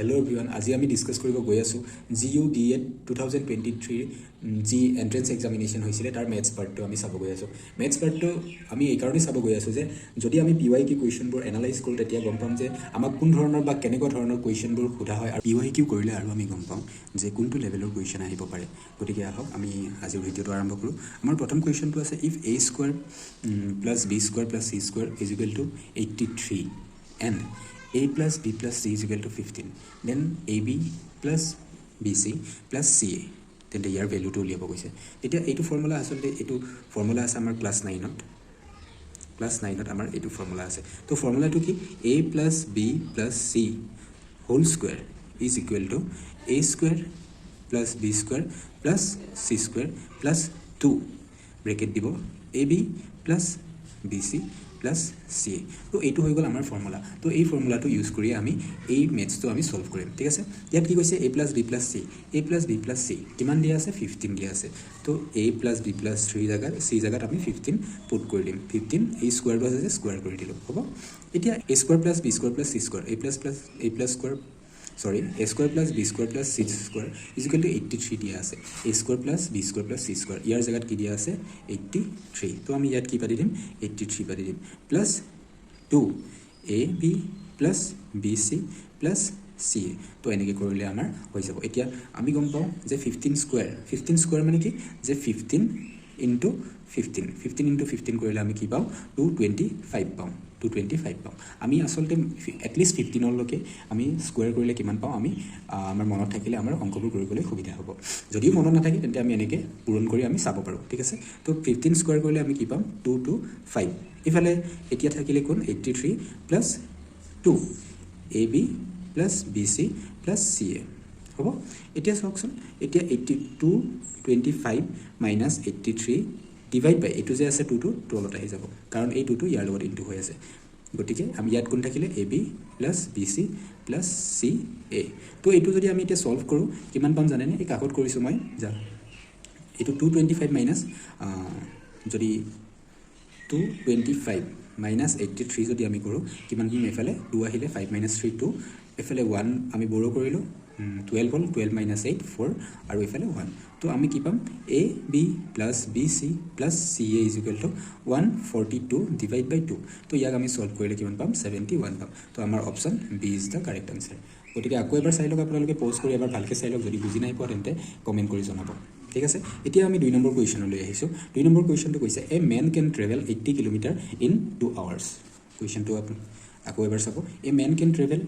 Hello everyone, আজি আমি discuss কৰিব গৈ আছো GU B.Ed 2023 G entrance examination হৈছিলে তাৰ ম্যাথছ পাৰ্টটো আমি চাব গৈ আছো ম্যাথছ পাৰ্টটো আমি এই কাৰণে চাব গৈ আছো যে যদি আমি PYQ কোৱেশ্চনবোৰ এনালাইজ কৰো তেতিয়া গম পাম যে আমাক কোন ধৰণৰ বা কেনেকুৱা ধৰণৰ কোৱেশ্চনবোৰ সোধা হয় আৰু PYQ কৰিলে আৰু আমি গম পাম যে কোনটো লেভেলৰ কোৱেশ্চন আহিব পাৰে গতিকে আহক আমি আজি ভিডিঅটো আৰম্ভ কৰো আমাৰ প্ৰথম কোৱেশ্চনটো আছে if a square plus b square plus c square is equal to 83 and a plus b plus c is equal to 15 then ab plus bc plus ca then the year value to uliabo goise eta etu formula asole etu formula ase amar class 9 ot amar etu formula ase to formula to ki a plus b plus c whole square is equal to a square plus b square plus c square plus 2 bracket dibo ab plus bc plus ca তো এইটো হৈ গল আমাৰ formula তো এই ফৰ্মুলাটো use কৰি আমি এই ম্যাথছটো আমি সলভ কৰিম ঠিক আছে ইয়াত কি কৈছে a plus b plus c কিমান দিয়া আছে 15 দিয়া আছে তো a plus b plus 3 জায়গাত c জায়গাত আমি 15 পুট কৰি দিম 15 এই স্কয়াৰটো আছে যে স্কয়াৰ কৰি দিলো হ'ব এতিয়া a square plus b square plus c square a plus square a square plus b square plus c square is equal to 83 দিয়া আছে a square plus b square plus c square ইয়াৰ জায়গাত কি দিয়া আছে 83 তো আমি ইয়াত কি পাতি দিম 83 পাতি দিম plus 2 ab plus bc plus ca তো এনেকে কৰিলে আমাৰ হৈ যাব এতিয়া আমি গম পাও যে 15 স্কয়াৰ মানে কি যে 15 into 15 কৰিলে আমি কি পাও 225 পাও 225 পাও আমি আসলতে at least 15 লকে আমি স্কয়াৰ কৰিলে কিমান পাও আমি আমাৰ মনত থাকিলে আমাৰ অংকবোৰ কৰিবলৈ সুবিধা হ'ব যদি মনত নাথাকে তেন্তে আমি এনেকে পূৰণ কৰি আমি চাব পাৰো ঠিক আছে তো 15 স্কয়াৰ কৰিলে আমি কি পাম 225 ইফালে এতিয়া থাকিলে কোন 83 plus 2 ab plus bc plus ca হ'ব এতিয়া চাওকচোন এতিয়া 225 minus 83 divide by এটো যে আছে 2 to তলত আহি যাব কাৰণ এই 2 to ইয়াৰ লগত ইনটু হৈ আছে গতিকে আমি ইয়াত কোন থাকিলে ab plus bc plus ca তো এটো যদি আমি এতিয়া সলভ কৰো কিমান পাম জানেনে এই কাকত কৰিছো মই যা এটো 225 মাইনাস যদি 225 minus 83 যদি আমি কৰো কিমান পাম এফালে 2 আহিলে 5 minus 3 2 এফালে 1 আমি বড় কৰিলো 12 হল 12 minus 8 4 আৰু এফালে 1 তো আমি কি পাম a b plus bc plus ca is equal to 142 divide by 2 তো ইয়াক আমি সলভ কৰিলে কিমান পাম 71 পাম তো আমাৰ option b is the correct answer গতিকে আকৌ এবাৰ চাই লওক আপোনালোকে পজ কৰি এবাৰ ভালকে চাই লওক যদি বুজি নাই পোৱা তেন্তে কমেন্ট কৰি জনাব ঠিক আছে এতিয়া আমি 2 নম্বৰ কোৱেশ্চন লৈ আহিছো 2 নম্বৰ কোৱেশ্চনটো কৈছে a man can travel 80 km in 2 hours কোৱেশ্চনটো আকৌ এবাৰ চাব a man can travel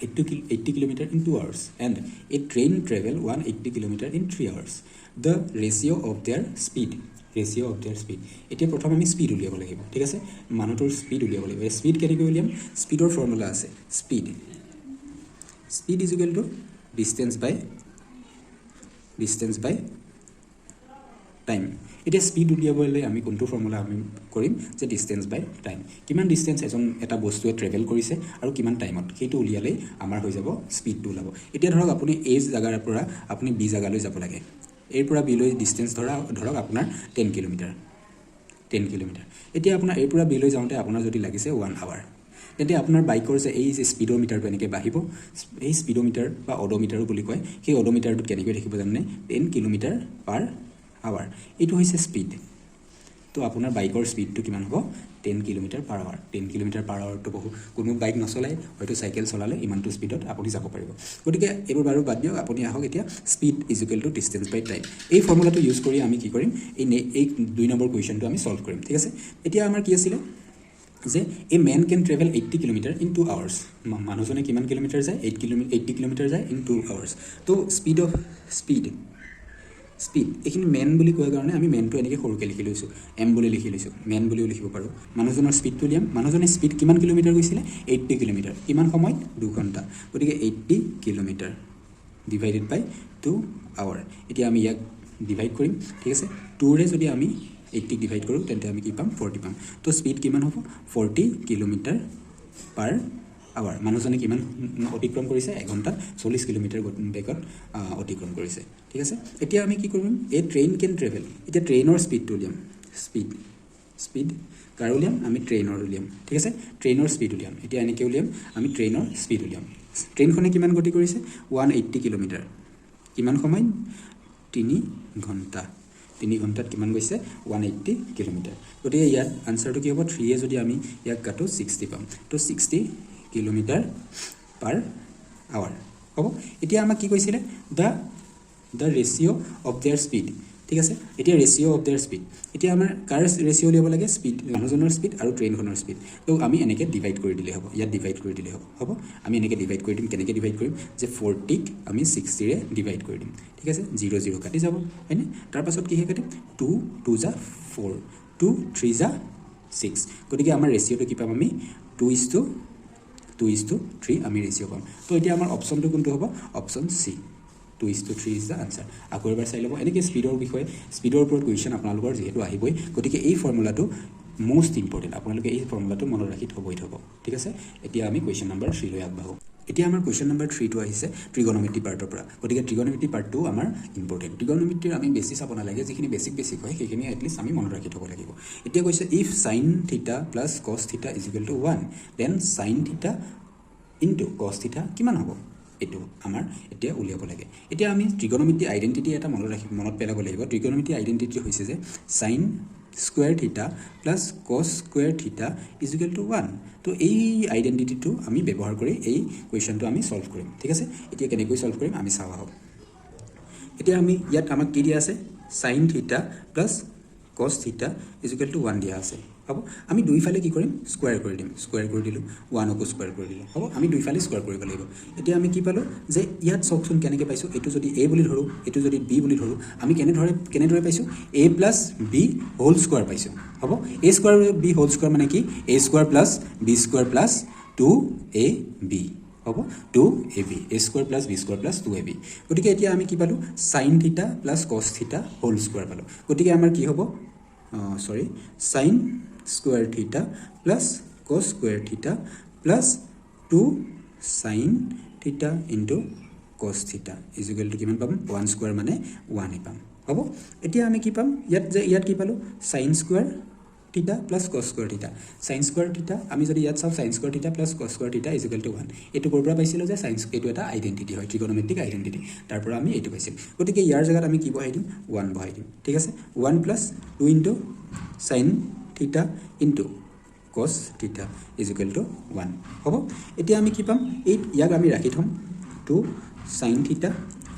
80 km in 2 hours and a train travel 180 km in 3 hours the ratio of their speed এতিয়া প্ৰথম আমি স্পিড উলিয়াব লাগিব ঠিক আছে মানুহটোৰ স্পিড উলিয়াব লাগিব স্পিড কেনেকৈ উলিয়াম স্পিডৰ ফৰ্মুলা আছে speed is equal to distance by time এটা স্পিড উলিয়াবলৈ আমি কোনটো ফৰ্মুলা আমি কৰিম যে ডিসটেন্স বাই টাইম কিমান ডিসটেন্স এটা বস্তুৱে ট্ৰেভেল কৰিছে আৰু কিমান টাইমত সেইটো উলিয়ালে আমাৰ হৈ যাব স্পিডটো ওলাব এতিয়া ধৰক আপুনি এই জায়গাৰ পৰা আপুনি বি জায়গালৈ যাব লাগে এৰ পৰা বি লৈ ডিসটেন্স ধৰক আপোনাৰ 10 কিলোমিটাৰ এতিয়া আপোনাৰ এৰ পৰা বি লৈ যাওঁতে আপোনাৰ যদি লাগিছে 1 আৱাৰ তেন্তে আপোনাৰ বাইকৰ যে এই যে স্পিডোমিটাৰটো এনেকৈ বাঢ়িব এই স্পিডোমিটাৰ বা অডোমিটাৰ বুলি কয় সেই অডোমিটাৰটো কেনেকৈ দেখিব জানে 10 কিলোমিটাৰ পাৰ আৱাৰ এটো হৈছে স্পিড তো আপোনাৰ বাইকৰ স্পিডটো কিমান হ'ব 10 kilometre per hour 10 kilometre per hour তো বহু কোনো বাইক নচলাই হয়তো সাইকেল চলালে ইমানটো স্পিডত আপুনি যাব পাৰিব গতিকে এবোৰ বাৰু বাদ দিয়ক আপুনি আহক এতিয়া speed is equal to distance by time এই ফৰ্মুলাটো ইউজ কৰি আমি কি কৰিম এই 2 নম্বৰ কোৱেশ্চনটো আমি সলভ কৰিম ঠিক আছে এতিয়া আমাৰ কি আছিল যে a man can travel 80 km in 2 hours মানুহজনে কিমান কিলোমিটাৰ যায় 80 কিলোমিটাৰ যায় in 2 hours তো স্পিড এখিনি মেন বুলি কোৱাৰ কাৰণে আমি মেনটো এনেকৈ সৰুকৈ লিখি লৈছো m বুলি লিখি লৈছো মেন বুলিও লিখিব পাৰো মানুহজনৰ স্পিডটো লিয়াম মানুহজনে স্পিড কিমান কিলোমিটাৰ গৈছিলে 80 কিলোমিটাৰ কিমান সময়ত 2 ঘণ্টা গতিকে 80 কিলোমিটাৰ ডিভাইডেড বাই 2 আৱাৰ এতিয়া আমি ইয়াক ডিভাইড কৰিম ঠিক আছে 2 ৰে যদি আমি 80 ডিভাইড কৰো তেন্তে আমি কি পাম 40 পাম তো স্পিড কিমান হ'ব 40 কিলোমিটাৰ পাৰ আৱাৰ মানুহজনে কিমান অতিক্ৰম কৰিছে 1 ঘণ্টা 40 কিলোমিটাৰ বেগত অতিক্ৰম কৰিছে ঠিক আছে এতিয়া আমি কি কৰিম এ ট্ৰেইন ক্যান ট্ৰেভেল এতিয়া ট্ৰেইনৰ স্পিডটো লিয়াম স্পিড কাৰ উলিয়াম আমি ট্ৰেইনৰ উলিয়াম ঠিক আছে ট্ৰেইনৰ স্পিড উলিয়াম এতিয়া এনেকৈ উলিয়াম আমি ট্ৰেইনৰ স্পিড উলিয়াম ট্ৰেইনখনে কিমান গতি কৰিছে 180 কিলোমিটাৰ কিমান সময় 3 ঘণ্টা 3 ঘণ্টাত কিমান গৈছে 180 কিলোমিটাৰ গতিকে ইয়াত আনসাৰটো কি হ'ব 3 এ যদি আমি ইয়াক কাটো 60 পাম তো 60 কিলোমিটাৰ পাৰ আৱাৰ হ'ব এতিয়া আমাক কি কৈছিলে the ratio of their speed ঠিক আছে এতিয়া ৰেশিও অফ देयर স্পীড এতিয়া আমাৰ কাৰ ৰেশিও লিব লাগে স্পীড মানুহজনৰ স্পীড আৰু ট্ৰেইনখনৰ স্পীড তো আমি এনেকৈ ডিভাইড কৰি দিলে হ'ব ইয়াত ডিভাইড কৰি দিলে হ'ব আমি এনেকৈ ডিভাইড কৰি দিম কেনেকৈ ডিভাইড কৰিম যে 40 ক আমি 60 ৰে ডিভাইড কৰি দিম ঠিক আছে 0 0 কাটি যাব হয়নে তাৰ পাছত কি হে কাটিম 2 2 যা 4 2 3 যা 6 গতিকে আমাৰ ৰেশিওটো কি পাম আমি 2:3 আমি ৰেশিও পাম তো এতিয়া আমাৰ অপচনটো কোনটো হ'ব option C 2:3 is the answer আকৌ এবাৰ চাই লব এনেকৈ স্পীডৰ বিষয়ে স্পীডৰ ওপৰত কোৱেশ্চন আপোনালোকৰ যেহেতু আহিবই গতিকে এই ফৰ্মুলাটো মোস্ট ইম্পৰ্টেন্ট আপোনালোকে এই ফৰ্মুলাটো মনত ৰাখি থবই থব ঠিক আছে এতিয়া আমি কোৱেশ্চন নম্বৰ 3 লৈ আগবাঢ়ো এতিয়া আমাৰ কোৱেশ্চন নম্বৰ 3 টো আহিছে ট্ৰিগোনোমেট্ৰি পাৰ্টৰ পৰা গতিকে ট্ৰিগোনোমেট্ৰি পাৰ্টটো আমাৰ ইম্পৰ্টেন্ট ট্ৰিগোনোমেট্ৰিৰ আমি বেছি চাব নালাগে যিখিনি বেছিক হয় সেইখিনি এটলিষ্ট আমি মনত ৰাখি থব লাগিব এতিয়া কৈছে if sin θ plus cos θ is equal to 1 then sin θ into cos θ কিমান হ'ব এটো আমাৰ এতিয়া উলিয়াব লাগে এতিয়া আমি ট্ৰিগোনোমেট্ৰি আইডেন্টিটি এটা মনত পেলাব লাগিব ট্ৰিগোনোমেট্ৰি আইডেন্টিটি হৈছে যে sin square θ plus cos square θ is equal to 1 তো এই আইডেন্টিটিটো আমি ব্যৱহাৰ কৰি এই কোৱেশ্চনটো আমি সলভ কৰিম ঠিক আছে এতিয়া কেনেকৈ সলভ কৰিম আমি চাও আহক এতিয়া আমি ইয়াত আমাক কি দিয়া আছে sin θ plus cos θ is equal to 1 দিয়া আছে হ'ব আমি দুইফালে কি কৰিম স্কয়াৰ কৰি দিম স্কয়াৰ কৰি দিলো 1 কো স্কয়াৰ কৰি দিলো হ'ব আমি দুইফালে স্কয়াৰ কৰিব লাগিব এতিয়া আমি কি পালো যে ইয়াত চকচোন কেনেকৈ পাইছো এটো যদি a বুলি ধৰো এটো যদি b বুলি ধৰো আমি কেনেদৰে পাইছো a + b হোল স্কয়াৰ পাইছো হ'ব a square b whole square মানে কি a square + b square + 2ab হ'ব 2ab a square + b square + 2ab গতিকে এতিয়া আমি কি পালো sin θ + cos θ হোল স্কয়াৰ পালো গতিকে আমাৰ কি হ'ব sin square theta plus cos square theta plus 2 sin theta into cos theta is equal to কিমান পাম 1 square মানে 1 পাম হ'ব এতিয়া আমি কি পাম ইয়াত কি পালো sin square theta plus cos square theta sin square theta আমি যদি ইয়াত চাও sin square theta plus cos square theta is equal to 1 এটো কৰপৰা পাইছিলো যে sin এটো এটা আইডেন্টিটি হয় ট্ৰিগোনোমেট্ৰিক আইডেন্টিটি তাৰ পৰা আমি এটো পাইছিল গতিকে ইয়াৰ জায়গাত আমি কি বহাই দিম 1 বহাই দিম ঠিক আছে 1 + 2 into sin theta into cos theta is equal to 1 হ'ব এতিয়া আমি কি পাম এই ইয়াক আমি ৰাখি থম 2 sin theta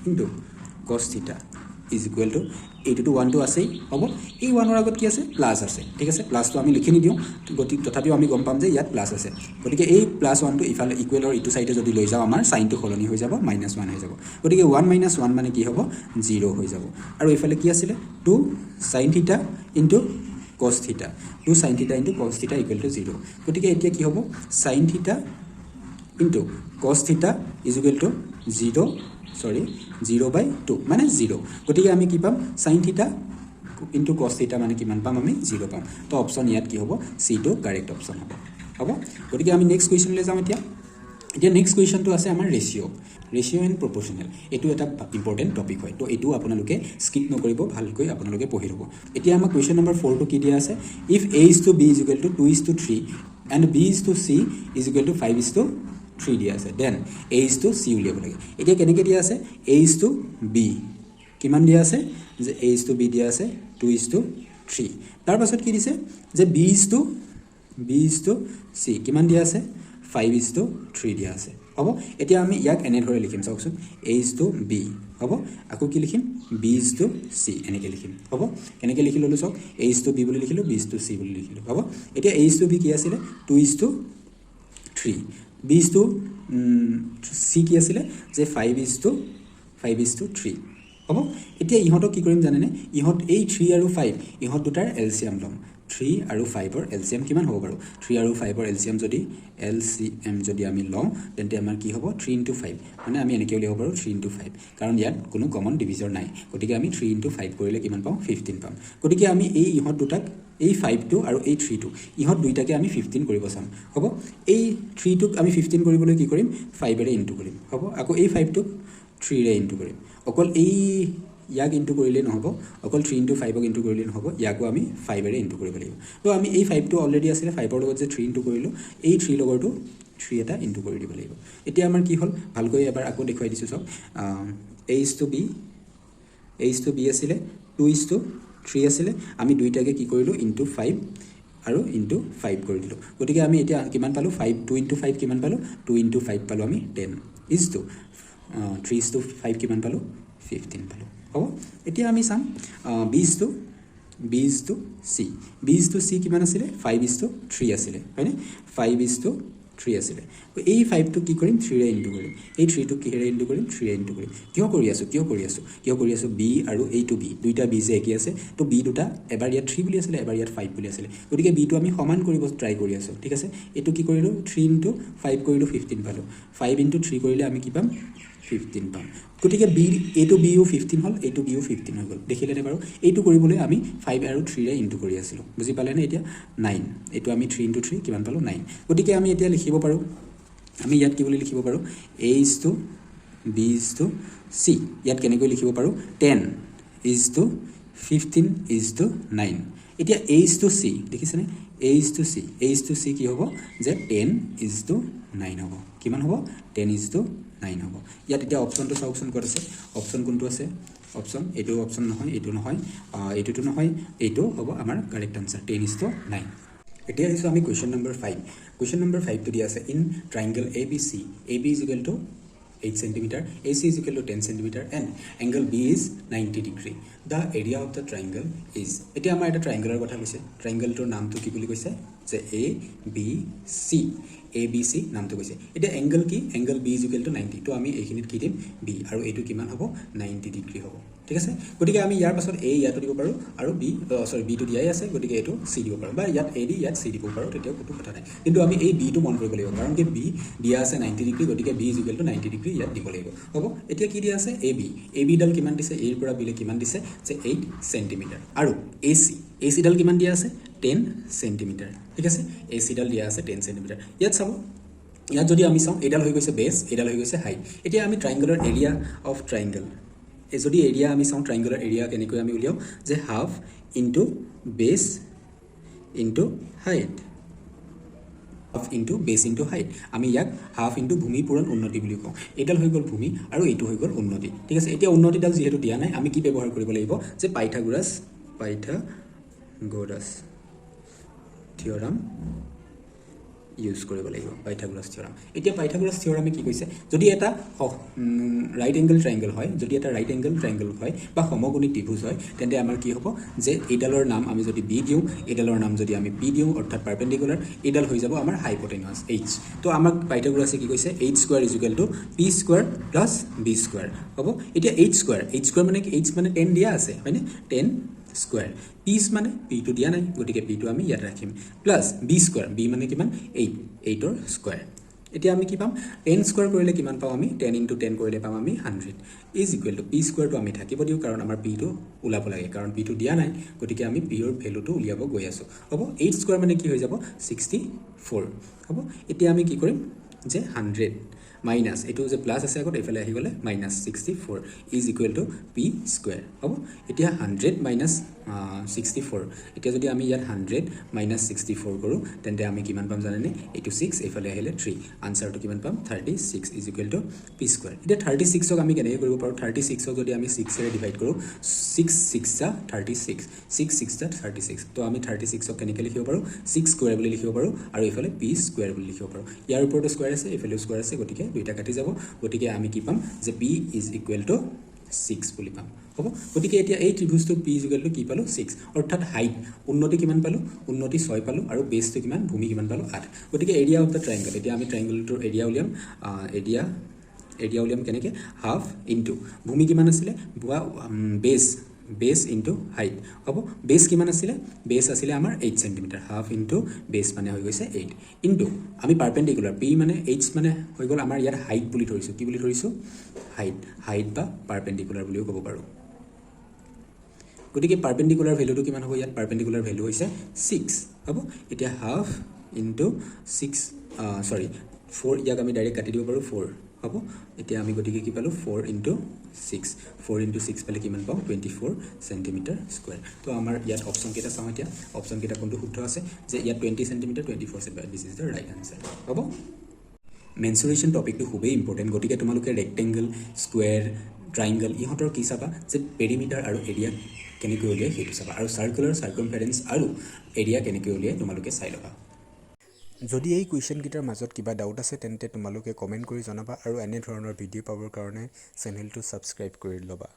into cos theta is equal to এইটো 1 টো আছে হ'ব এই 1 ৰ আগত কি আছে প্লাস আছে ঠিক আছে প্লাসটো আমি লিখি নি দিও গতিকে তথাপিও আমি গম পাম যে ইয়াত প্লাস আছে গতিকে এই +1 টো ইফালে ইকুৱেলৰ ইটো সাইডে যদি লৈ যাও আমাৰ সাইনটো খলনি হৈ যাব -1 হৈ যাব গতিকে 1 - 1 মানে কি হ'ব 0 হৈ যাব আৰু ইফালে কি আছিল 2 sin theta into cos theta 2 sin theta into cos theta equal to 0 গতিকে এতিয়া কি হ'ব sin theta into cos theta is equal to 0/2 মানে 0 গতিকে আমি কি পাম sin theta into cos theta মানে কিমান পাম আমি 0 পাম তো অপচন ইয়াত কি হ'ব সি টো কারেক্ট অপচন হ'ব গতিকে আমি নেক্সট কোৱেশ্চন লৈ যাম এতিয়া নেক্সট কোৱেশ্চনটো আছে আমাৰ ৰেশিও এণ্ড প্ৰপৰ্চনেল এটো এটা ইম্পৰ্টেন্ট টপিক হয় তো এটো আপোনালোকে স্কিপ নকৰিব ভালকৈ আপোনালোকে পঢ়ি ল'ব এতিয়া আমাৰ কোৱেশ্চন নম্বৰ 4 টো কি দিয়া আছে if a is to b is equal to 2 is to 3 and b is to c is equal to 5 is to 3 দিয়া আছে then a is to c উলিয়াব লাগে এতিয়া কেনেকৈ দিয়া আছে a is to b কিমান দিয়া আছে যে a is to b দিয়া আছে 2 is to 3 তাৰ পাছত কি দিছে যে b is to c কিমান দিয়া আছে 5 is to 3 দিয়া আছে হ'ব এতিয়া আমি ইয়াক এনে ধৰে লিখিম চাওকচোন a is to b হ'ব আকৌ কি লিখিম b is to c এনেকৈ লিখিম হ'ব কেনেকৈ লিখি ললো চাওক a is to b বুলি লিখিলো b is to c বুলি লিখিলো হ'ব এতিয়া a is to b কি আছিল 2 is to 3 b is to c কি আছিল যে 5 is to 3 হ'ব এতিয়া ইহঁতক কি কৰিম জানেনে ইহঁত এই 3 আৰু 5 ইহঁত দুটাৰ এলসিয়াম লম 3 আৰু 5 ৰ এলসিয়াম কিমান হ'ব বাৰু 3 আৰু 5 ৰ এলসিয়াম যদি আমি লওঁ তেন্তে আমাৰ কি হ'ব 3 * 5 মানে আমি এনেকৈ উলিয়াব পাৰো 3 * 5 কাৰণ ইয়াত কোনো কমন ডিভিজৰ নাই গতিকে আমি 3 * 5 কৰিলে কিমান পাম 15 পাম গতিকে আমি এই ইহঁত দুটাক এই 5 টো আৰু এই 3 টো ইহঁত দুইটাকে আমি 15 কৰিব চাম হ'ব এই 3 টোক আমি 15 কৰিবলৈ কি কৰিম 5 ৰে ইনটু কৰিম হ'ব আকৌ এই 5 টোক 3 ৰে ইনটু কৰিম অকল এই ইয়াক ইনটু কৰিলে নহব অকল 3 * 5 ক ইনটু কৰিলে নহব ইয়াকো আমি 5 ৰে ইনটু কৰিব লাগিব তো আমি এই 5 টো অলৰেডি আছিল 5 ৰ লগত যে 3 ইনটু কৰিলো এই 3 লগৰটো 3 এটা ইনটু কৰি দিব লাগিব এতিয়া আমাৰ কি হল ভালকৈ এবাৰ আকৌ দেখুৱাই দিছো সব a is to b আছিলে 2 is to 3 আছিলে আমি দুইটাকে কি কৰিলো ইনটু 5 আৰু ইনটু 5 কৰি দিলো গতিকে আমি এতিয়া কিমান পালো 5 2 into 5 কিমান পালো 2 into 5 পালো আমি 10 is to 3 is to 5 কিমান পালো 15 পালো হ'ব এতিয়া আমি চাম b is to c কিমান আছিলে 5 is to 3 আছিলে হয়নে 5 is to 3 আছিলে এই 5 টো কি কৰিম 3 ৰে ইনটু কৰিম এই 3 টো কি ৰে ইনটু কৰিম 3 ৰে ইনটু কৰিম কিয় কৰি আছো b আৰু a to b দুইটা b যে একে আছে তো b দুটা এবাৰ ইয়াত 3 বুলি আছিলে এবাৰ ইয়াত 5 বুলি আছিলে গতিকে b টো আমি সমান কৰিব ট্ৰাই কৰি আছো ঠিক আছে এটো কি কৰিলো 3 into 5 কৰিলো 15 পালো 5 into 3 কৰিলে আমি কি পাম 15 পাম গতিকে b a to b O 15 hall a to b ও 15 হৈ গল দেখিলেনে বাৰু এইটো কৰিবলৈ আমি 5 আৰু 3 ৰে ইনটু কৰি আছিলো বুজি পালেনে এতিয়া 9 এটো আমি 3 into 3 কিমান পালো 9 গতিকে আমি এতিয়া লিখিব পাৰো আমি ইয়াত কি বুলি লিখিব পাৰো a is to b is to c ইয়াত কেনেকৈ লিখিব পাৰো 10 is to 15 is to 9 এতিয়া a is to c দেখিছেনে a is to c কি হ'ব যে 10 is to 9 হ'ব কিমান হ'ব 10 is to 9 হ'ব ইয়াত এতিয়া অপচনটো অপচন ক'ত আছে অপচন কোনটো আছে অপচন এটো অপচন নহয় এটো নহয় এটোটো নহয় এটো হ'ব আমাৰ কাৰেক্ট আনসাৰ 10 is to 9 এতিয়া আহিছো আমি কোৱেশ্চন নম্বৰ 5 টো দিয়া আছে in ট্ৰায়াঙ্গল ABC AB is equal to 8 cm AC is equal to 10 cm and angle B is 90 degree the area of the triangle is এতিয়া আমাৰ এটা ট্ৰায়াঙ্গলৰ কথা কৈছে ট্ৰায়াঙ্গলটোৰ নামটো কি বুলি কৈছে যে ABC নামটো কৈছে এটা এংগল কি angle B is equal to 90 তো আমি এইখিনিত কি দিম B আৰু এইটো কিমান হ'ব 90 ডিগ্ৰী হ'ব ঠিক আছে গতিকে আমি ইয়াৰ পাছত A ইয়াত দিব পাৰো আৰু B টো দিয়াই আছে গতিকে এটো C দিব পাৰো বা ইয়াত A দি ইয়াত C দিব পাৰো তেতিয়া কোনো কথা নাই কিন্তু আমি এই B টো মন কৰিব লাগিব কাৰণ কি B দিয়া আছে 90 ডিগ্ৰী গতিকে B is equal to 90 degree ইয়াত দিব লাগিব হ'ব এতিয়া কি দিয়া আছে AB ডাল কিমান দিছে A ৰ পৰা B লে কিমান দিছে যে 8 cm আৰু AC ডাল কিমান দিয়া আছে 10 cm ঠিক আছে AC ডাল দিয়া আছে 10 cm ইয়াত চাব ইয়াত যদি আমি চাও এডাল হৈ গৈছে বেস এডাল হৈ গৈছে হাইট এতিয়া আমি ট্ৰায়াঙ্গলৰ এৰিয়া অফ ট্ৰায়াঙ্গল এই যদি এৰিয়া আমি চাও ট্ৰায়াঙ্গলৰ এৰিয়া কেনেকৈ আমি উলিয়াও যে half into base into height half into base into height আমি ইয়াক হাফ ইনটু ভূমি পূৰণ উন্নতি বুলি কওঁ এডাল হৈ গল ভূমি আৰু এইটো হৈ গল উন্নতি ঠিক আছে এতিয়া উন্নতিডাল যেহেতু দিয়া নাই আমি কি ব্যৱহাৰ কৰিব লাগিব যে পাইথাগোৰাছ থিওৰাম ইউজ কৰিব লাগিব পাইথাগোৰাছ থিওৰাম এতিয়া পাইথাগোৰাছ থিওৰামে কি কৈছে যদি এটা ৰাইট এংগল ট্ৰায়াঙ্গল হয় বা সমকোণী ত্ৰিভুজ হয় তেন্তে আমাৰ কি হ'ব যে এডালৰ নাম আমি যদি b দিও এডালৰ নাম যদি আমি p দিও অৰ্থাৎ পাৰপেন্ডিকুলাৰ এডাল হৈ যাব আমাৰ হাইপোটেনাস h তো আমাক পাইথাগোৰাছে কি কৈছে h square = p square + b square হ'ব এতিয়া h স্কয়াৰ মানে কি h মানে 10 দিয়া আছে হয়নে 10 স্কয়াৰ p মানে p টো দিয়া নাই গতিকে p টো আমি ইয়াত ৰাখিম প্লাস b স্কয়াৰ b মানে কিমান 8 ৰ স্কয়াৰ এতিয়া আমি কি পাম 10 স্কয়াৰ কৰিলে কিমান পাম আমি 10 * 10 কৰিলে পাম আমি 100 is equal to p square টো আমি থাকিব দিও কাৰণ আমাৰ p টো উলাব লাগে কাৰণ p টো দিয়া নাই গতিকে আমি p ৰ ভ্যালুটো উলিয়াব গৈ আছো হ'ব 8 স্কয়াৰ মানে কি হৈ যাব 64 হ'ব এতিয়া আমি কি কৰিম যে 100 minus এটো যে প্লাস আছে আগত এফালে আহি গলে minus 64 is equal to p square হ'ব এতিয়া 100 minus 64 এতিয়া যদি আমি ইয়াত 100 minus 64 কৰো তেন্তে আমি কিমান পাম জানেনে 86 এফালে আহিলে 3 আনসাৰটো কিমান পাম 36 is equal to p square এতিয়া 36 ক আমি কেনেকৈ কৰিব পাৰো 36 ক যদি আমি 6 ৰে ডিভাইড কৰো 6 6 36 6 6 36 তো আমি 36 ক কেনেকৈ লিখিব পাৰো 6 স্কয়াৰ বুলি লিখিব পাৰো আৰু এফালে p স্কয়াৰ বুলি লিখিব পাৰো ইয়াৰ ওপৰটো স্কয়াৰ আছে এফালে স্কয়াৰ আছে গতিকে দুইটা কাটি যাব গতিকে আমি কি পাম যে p is equal to 6 বুলি পাম হ'ব গতিকে এতিয়া এই ত্ৰিভুজটো p is equal to কি পালো 6 অৰ্থাৎ হাইট উন্নতি কিমান পালো উন্নতি 6 পালো আৰু বেসটো কিমান ভূমি কিমান পালো 8 গতিকে এৰিয়া অফ দা ট্ৰায়াঙ্গল এতিয়া আমি ট্ৰায়াঙ্গলটোৰ এৰিয়া উলিয়াম এৰিয়া উলিয়াম কেনেকৈ হাফ ইনটু ভূমি কিমান আছিল বেস ইনটু হাইট হ'ব বেস কিমান আছিল বেস আছিল আমাৰ 8 cm হাফ ইনটু বেস মানে হৈ গৈছে 8 ইনটু আমি পাৰপেন্ডিকুলাৰ p মানে h মানে হৈ গল আমাৰ ইয়াৰ হাইট বুলি ধৰিছো কি বুলি ধৰিছো হাইট বা পাৰপেন্ডিকুলাৰ বুলিও ক'ব পাৰো গতিকে পাৰপেন্ডিকুলাৰ ভ্যালুটো কিমান হ'ব ইয়াত পাৰপেন্ডিকুলাৰ ভ্যালু হৈছে 6 হ'ব এতিয়া হাফ ইনটু 4 ইয়াক আমি ডাইৰেক্ট কাটি দিব পাৰো 4 হ'ব এতিয়া আমি গতিকে কি পালো 4 into 6 পালে কিমান পাও 24 cm স্কয়াৰ তো আমাৰ ইয়াত অপচন কেটা চাও এতিয়া অপচন কেটা কোনটো শুদ্ধ আছে যে ইয়াত 20 cm 24 cm this is the right answer হ'ব মেনচুৰেশ্যন টপিকটো খুবেই ইম্পৰ্টেণ্ট, গতিকে তোমালোকে ৰেক্টেংগল, স্কুৱেৰ, ট্ৰাইংগল ইহঁতৰ কি চাবা যে পেৰিমিটাৰ আৰু এৰিয়া কেনেকৈ উলিয়াই সেইটো চাবা, আৰু চাৰ্কুলাৰ, চাৰ্কমফাৰেঞ্চ আৰু এৰিয়া কেনেকৈ উলিয়াই তোমালোকে চাই ল'বা। যদি এই কুৱেশ্যনকেইটাৰ মাজত কিবা ডাউট আছে তেন্তে তোমালোকে কমেণ্ট কৰি জনাবা, আৰু এনেধৰণৰ ভিডিঅ' পাবৰ কাৰণে চেনেলটো ছাবস্ক্ৰাইব কৰি ল'বা।